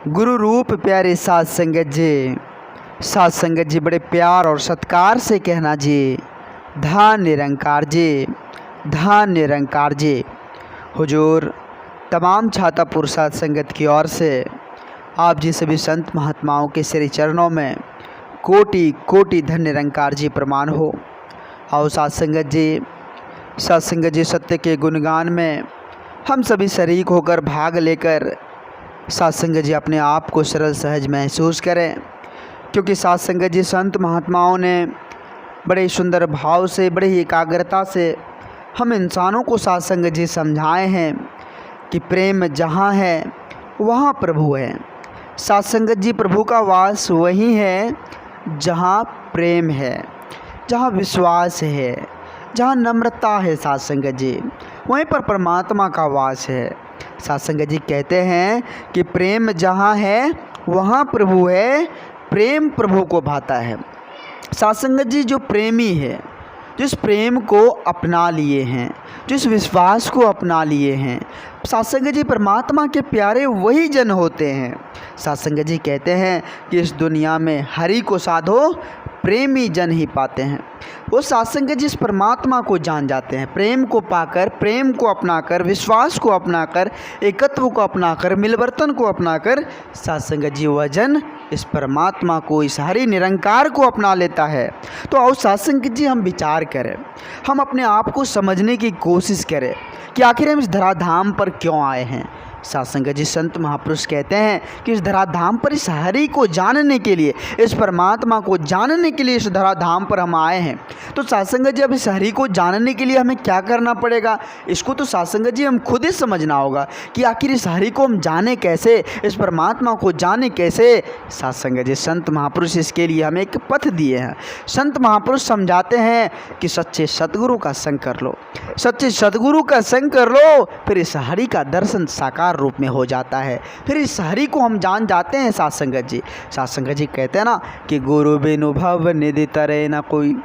गुरु रूप प्यारे साध संगत जी, साध संगत जी बड़े प्यार और सत्कार से कहना जी, धन निरंकार जी, धन निरंकार जी। हुजूर तमाम छातापुर साध संगत की ओर से आप जी सभी संत महात्माओं के श्री चरणों में कोटि कोटि धन निरंकार जी प्रमाण हो। आओ साध संगत जी सत्य के गुणगान में हम सभी शरीक होकर भाग लेकर साध संगत जी अपने आप को सरल सहज महसूस करें, क्योंकि साध संगत जी संत महात्माओं ने बड़े सुंदर भाव से, बड़े ही एकाग्रता से हम इंसानों को साध संगत जी समझाए हैं कि प्रेम जहाँ है वहाँ प्रभु है। साध संगत जी प्रभु का वास वहीं है जहाँ प्रेम है, जहाँ विश्वास है, जहाँ नम्रता है। साध संगत जी वहीं पर परमात्मा का वास है। साध संगत जी कहते हैं कि प्रेम जहाँ है वहाँ प्रभु है, प्रेम प्रभु को भाता है। साध संगत जी जो प्रेमी है, जिस प्रेम को अपना लिए हैं, जिस विश्वास को अपना लिए हैं, साध संगत जी परमात्मा के प्यारे वही जन होते हैं। साध संगत जी कहते हैं कि इस दुनिया में हरि को साधो प्रेमी जन ही पाते हैं। वो साध संगत जिस परमात्मा को जान जाते हैं, प्रेम को पाकर, प्रेम को अपनाकर, विश्वास को अपनाकर, एकत्व को अपनाकर, मिलवर्तन को अपनाकर साध संगत जी वह जन इस परमात्मा को, इस हरि निरंकार को अपना लेता है। तो आओ साध संगत जी हम विचार करें, हम अपने आप को समझने की कोशिश करें कि आखिर हम इस धराधाम पर क्यों आए हैं। साध संगत जी संत महापुरुष कहते हैं कि इस धराधाम पर इस हरि को जानने के लिए, इस परमात्मा को जानने के लिए इस धराधाम पर हम आए हैं। तो साध संगत जी अब इस हरि को जानने के लिए हमें क्या करना पड़ेगा, इसको तो साध संगत जी हम खुद ही समझना होगा कि आखिर इस हरि को हम जाने कैसे, इस परमात्मा को जाने कैसे। साध संगत जी संत महापुरुष इसके लिए हमें एक पथ दिए हैं। संत महापुरुष समझाते हैं कि सच्चे सद्गुरु का संग कर लो, सच्चे सद्गुरु का संग कर लो, फिर इस हरि का दर्शन साकार रूप में हो जाता है, फिर इस हरि को हम जान जाते हैं। साध संगत जी कहते हैं ना कि गुरु बिनु भव निधि तरे न कोई।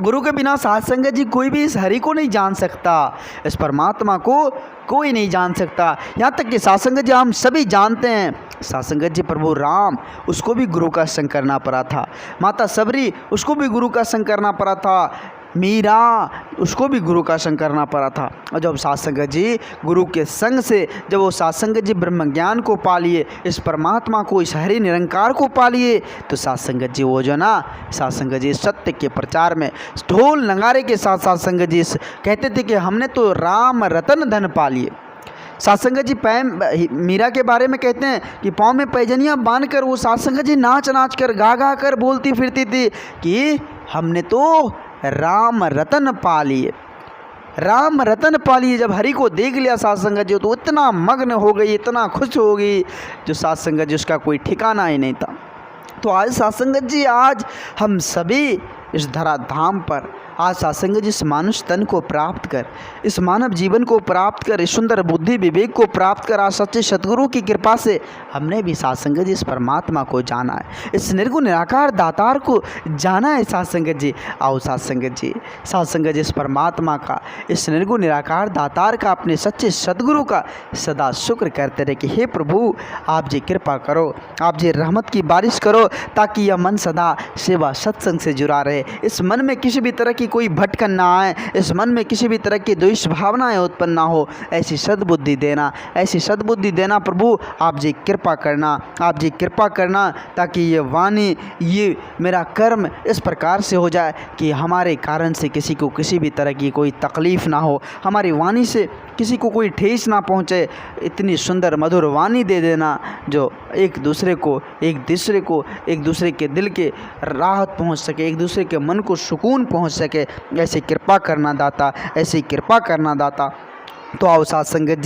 गुरु के बिना साध संगत जी कोई भी इस हरि को नहीं जान सकता, इस परमात्मा को कोई नहीं जान सकता। यहाँ तक कि साध संगत जी हम सभी जानते हैं, साध संगत जी प्रभु राम, उसको भी गुरु का संग करना पड़ा था। माता सबरी, उसको भी गुरु का संग करना पड़ा था। मीरा, उसको भी गुरु का संग करना पड़ा था। और जब साध संगत जी गुरु के संग से, जब वो साध संगत जी ब्रह्म ज्ञान को पा लिए, इस परमात्मा को, इस हरि निरंकार को पा लिए, तो साध संगत जी वो जो ना, साध संगत जी सत्य के प्रचार में ढोल नगारे के साथ साध संगत जी कहते थे कि हमने तो राम रतन धन पा लिए। साध संगत जी मीरा के बारे में कहते हैं कि पाँव में पैजनियाँ बांध कर वो साध संगत जी नाच नाच कर, गा गा कर बोलती फिरती थी कि हमने तो राम रतन पा लिए, राम रतन पा लिए। जब हरि को देख लिया साध संगत जी तो इतना मग्न हो गई, इतना खुश हो गई, जो साध संगत जी उसका कोई ठिकाना ही नहीं था। तो आज साध संगत जी, आज हम सभी इस धराधाम पर, आज साध संगत जी इस मानुष तन को प्राप्त कर, इस मानव जीवन को प्राप्त कर, इस सुंदर बुद्धि विवेक को प्राप्त कर, आज सच्चे सतगुरु की कृपा से हमने भी साध संगत जी इस परमात्मा को जाना है, इस निर्गुण निराकार दातार को जाना है। साध संगत जी आओ साध संगत जी इस परमात्मा का, इस निर्गुण निराकार दातार का, अपने सच्चे सतगुरु का सदा शुक्र करते रहे कि हे प्रभु आप जी कृपा करो, आप जी रहमत की बारिश करो, ताकि यह मन सदा सेवा सत्संग से जुड़ा रहे। इस मन में किसी भी तरह की कोई भटकन ना आए, इस मन में किसी भी तरह की द्वेष भावनाएं उत्पन्न ना हो। ऐसी सद्बुद्धि देना, ऐसी सद्बुद्धि देना प्रभु, आप जी कृपा करना, आप जी कृपा करना, ताकि ये वाणी, ये मेरा कर्म इस प्रकार से हो जाए कि हमारे कारण से किसी को किसी भी तरह की कोई तकलीफ़ ना हो, हमारी वाणी से किसी को कोई ठेस ना पहुँचे। इतनी सुंदर मधुर वाणी दे देना जो एक दूसरे के दिल के राहत पहुँच सके, एक दूसरे के मन को सुकून पहुँच सके। ऐसी कृपा करना दाता, ऐसी कृपा करना दाता। तो आओ साध संगत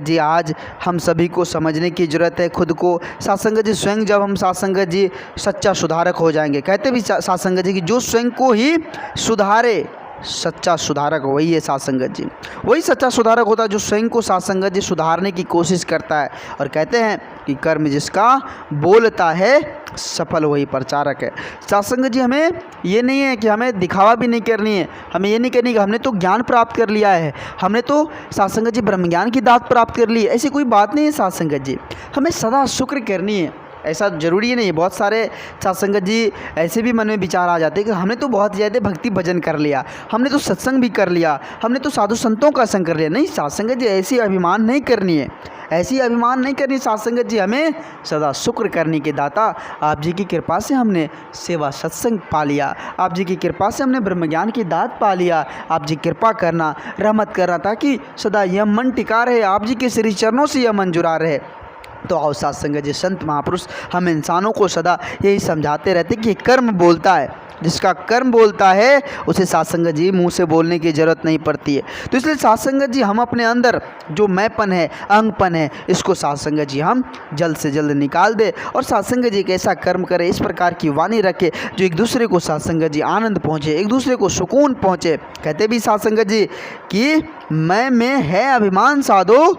जी आज हम सभी को समझने की ज़रूरत है खुद को। साध संगत जी स्वयं, जब हम साध संगत जी सच्चा सुधारक हो जाएंगे, कहते भी साध संगत जी कि जो स्वयं को ही सुधारे सच्चा सुधारक वही है साथ संगत जी। वही सच्चा सुधारक होता है जो स्वयं को साथ संगत जी सुधारने की कोशिश करता है। और कहते हैं कि कर्म जिसका बोलता है सफल वही प्रचारक है। साथ संगत जी हमें ये नहीं है कि हमें दिखावा भी नहीं करनी है, हमें ये नहीं करनी कि हमने तो ज्ञान प्राप्त कर लिया है, हमने तो साथ संगत जी ब्रह्म ज्ञान की दात प्राप्त कर ली है, ऐसी कोई बात नहीं है साथ संगत जी। हमें सदा शुक्र करनी है, ऐसा ज़रूरी नहीं है। बहुत सारे साथ संगत जी ऐसे भी मन में विचार आ जाते हैं कि हमने तो बहुत ज़्यादा भक्ति भजन कर लिया, हमने तो सत्संग भी कर लिया, हमने तो साधु संतों का संग कर लिया। नहीं साथ संगत जी, ऐसी अभिमान नहीं करनी है, ऐसी अभिमान नहीं करनी साथ संगत जी। हमें सदा शुक्र करने के दाता आप जी की कृपा से हमने सेवा सत्संग पा लिया, आप जी की कृपा से हमने ब्रह्म ज्ञान की दात पा लिया। आप जी कृपा करना, रहमत करना, ताकि सदा यह मन टिका रहे, आप जी के श्री चरणों से यह मन जुड़ा रहे। तो आओ साथ संगत जी, संत महापुरुष हम इंसानों को सदा यही समझाते रहते कि कर्म बोलता है, जिसका कर्म बोलता है उसे साथ संगत जी मुंह से बोलने की ज़रूरत नहीं पड़ती है। तो इसलिए साथ संगत जी हम अपने अंदर जो मैंपन है, अहंपन है, इसको साथ संगत जी हम जल्द से जल्द निकाल दे और साथ संगत जी कैसा कर्म करे, इस प्रकार की वाणी रखे जो एक दूसरे को साथ संगत जी आनंद पहुँचे, एक दूसरे को सुकून पहुँचे। कहते भी साथ संगत जी कि मैं में है अभिमान साधो,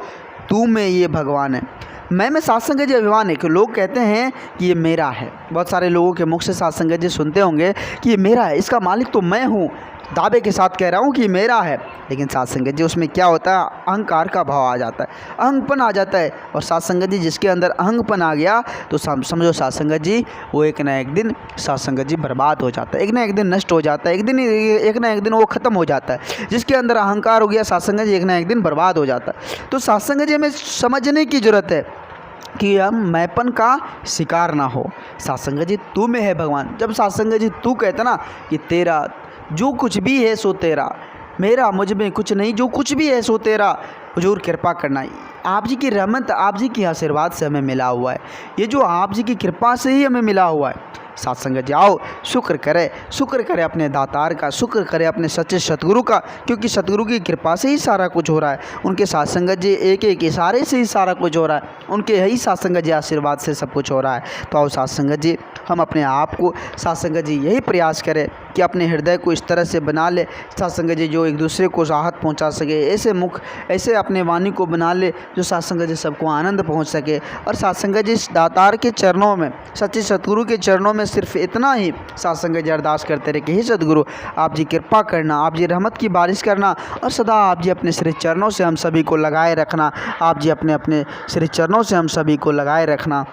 तू में ये भगवान है। मैं में साथ संगत जी अभिमान है कि लोग कहते हैं कि ये मेरा है। बहुत सारे लोगों के मुख से साथ संगत जी सुनते होंगे कि ये मेरा है, इसका मालिक तो मैं हूँ, दावे के साथ कह रहा हूँ कि ये मेरा है। लेकिन साथ संगत जी उसमें क्या होता है, अहंकार का भाव आ जाता है, अहंपन आ जाता है। और साथ संगत जी जिसके अंदर अहंपन आ गया तो समझो साथ संगत जी वो एक ना एक दिन साथ संगत जी बर्बाद हो जाता है, एक ना एक दिन नष्ट हो जाता है, एक ना एक दिन वो ख़त्म हो जाता है। जिसके अंदर अहंकार हो गया साथ संगत जी एक ना एक दिन बर्बाद हो जाता है। तो साथ संगत जी हमें समझने की ज़रूरत है कि हम मैंपन का शिकार ना हो। साथ संगत जी तू में है भगवान। जब साथ संगत जी तू कहते ना कि तेरा जो कुछ भी है सो तेरा, मेरा मुझ में कुछ नहीं, जो कुछ भी है सो तेरा, हुजूर कृपा करना। आप जी की रहमत, आप जी के आशीर्वाद से हमें मिला हुआ है, ये जो आप जी की कृपा से ही हमें मिला हुआ है। साथ संगत जी आओ शुक्र करे अपने दातार का, शुक्र करे अपने सच्चे सतगुरु का, क्योंकि सतगुरु की कृपा से ही सारा कुछ हो रहा है। उनके साथ संगत जी एक एक इशारे से ही सारा कुछ हो रहा है, उनके यही साथ संगत जी आशीर्वाद से सब कुछ हो रहा है। तो आओ साथ संगत जी हम अपने आप को साथ संगत जी यही प्रयास करें कि अपने हृदय को इस तरह से बना ले साथ संगत जी जो एक दूसरे को राहत पहुंचा सके, ऐसे मुख ऐसे अपने वाणी को बना ले जो साथ संगत जी सबको आनंद पहुंच सके। और साथ संगत जी दातार के चरणों में, सच्चे सतगुरु के चरणों में सिर्फ इतना ही साथ संगत जी अरदास करते रहे कि हे सतगुरु आप जी कृपा करना, आप जी रहमत की बारिश करना और सदा आप जी अपने श्री चरणों से हम सभी को लगाए रखना, आप जी अपने अपने श्री चरणों से हम सभी को लगाए रखना।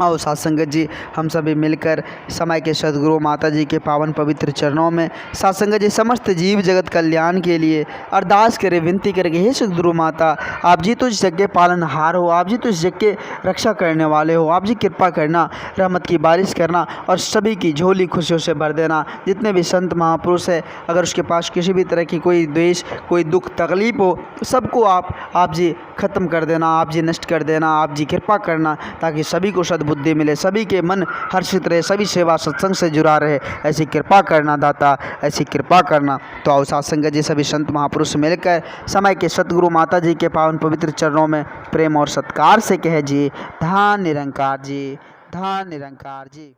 आओ साथ संगत जी हम सभी मिलकर समय के सदगुरु माता जी के पावन पवित्र चरणों में साथ संगत जी समस्त जीव जगत कल्याण के लिए अरदास करें, विनती करेंगे। हे सदगुरु माता आप जी तो इस जग के पालनहार हो, आप जी तो इस जग के रक्षा करने वाले हो, आप जी कृपा करना, रहमत की बारिश करना और सभी की झोली खुशियों से भर देना। जितने भी संत महापुरुष है अगर उसके पास किसी भी तरह की कोई द्वेष, कोई दुख तकलीफ हो, सबको आप जी ख़त्म कर देना, आप जी नष्ट कर देना, आप जी कृपा करना ताकि सभी को सद्बुद्धि मिले, सभी के मन हर्षित रहे, सभी सेवा सत्संग से जुड़ा रहे। ऐसी कृपा करना दाता, ऐसी कृपा करना। तो आओ साथ संगत जी सभी संत महापुरुष मिलकर समय के सतगुरु माता जी के पावन पवित्र चरणों में प्रेम और सत्कार से कहे जी धन निरंकार जी, धन निरंकार जी।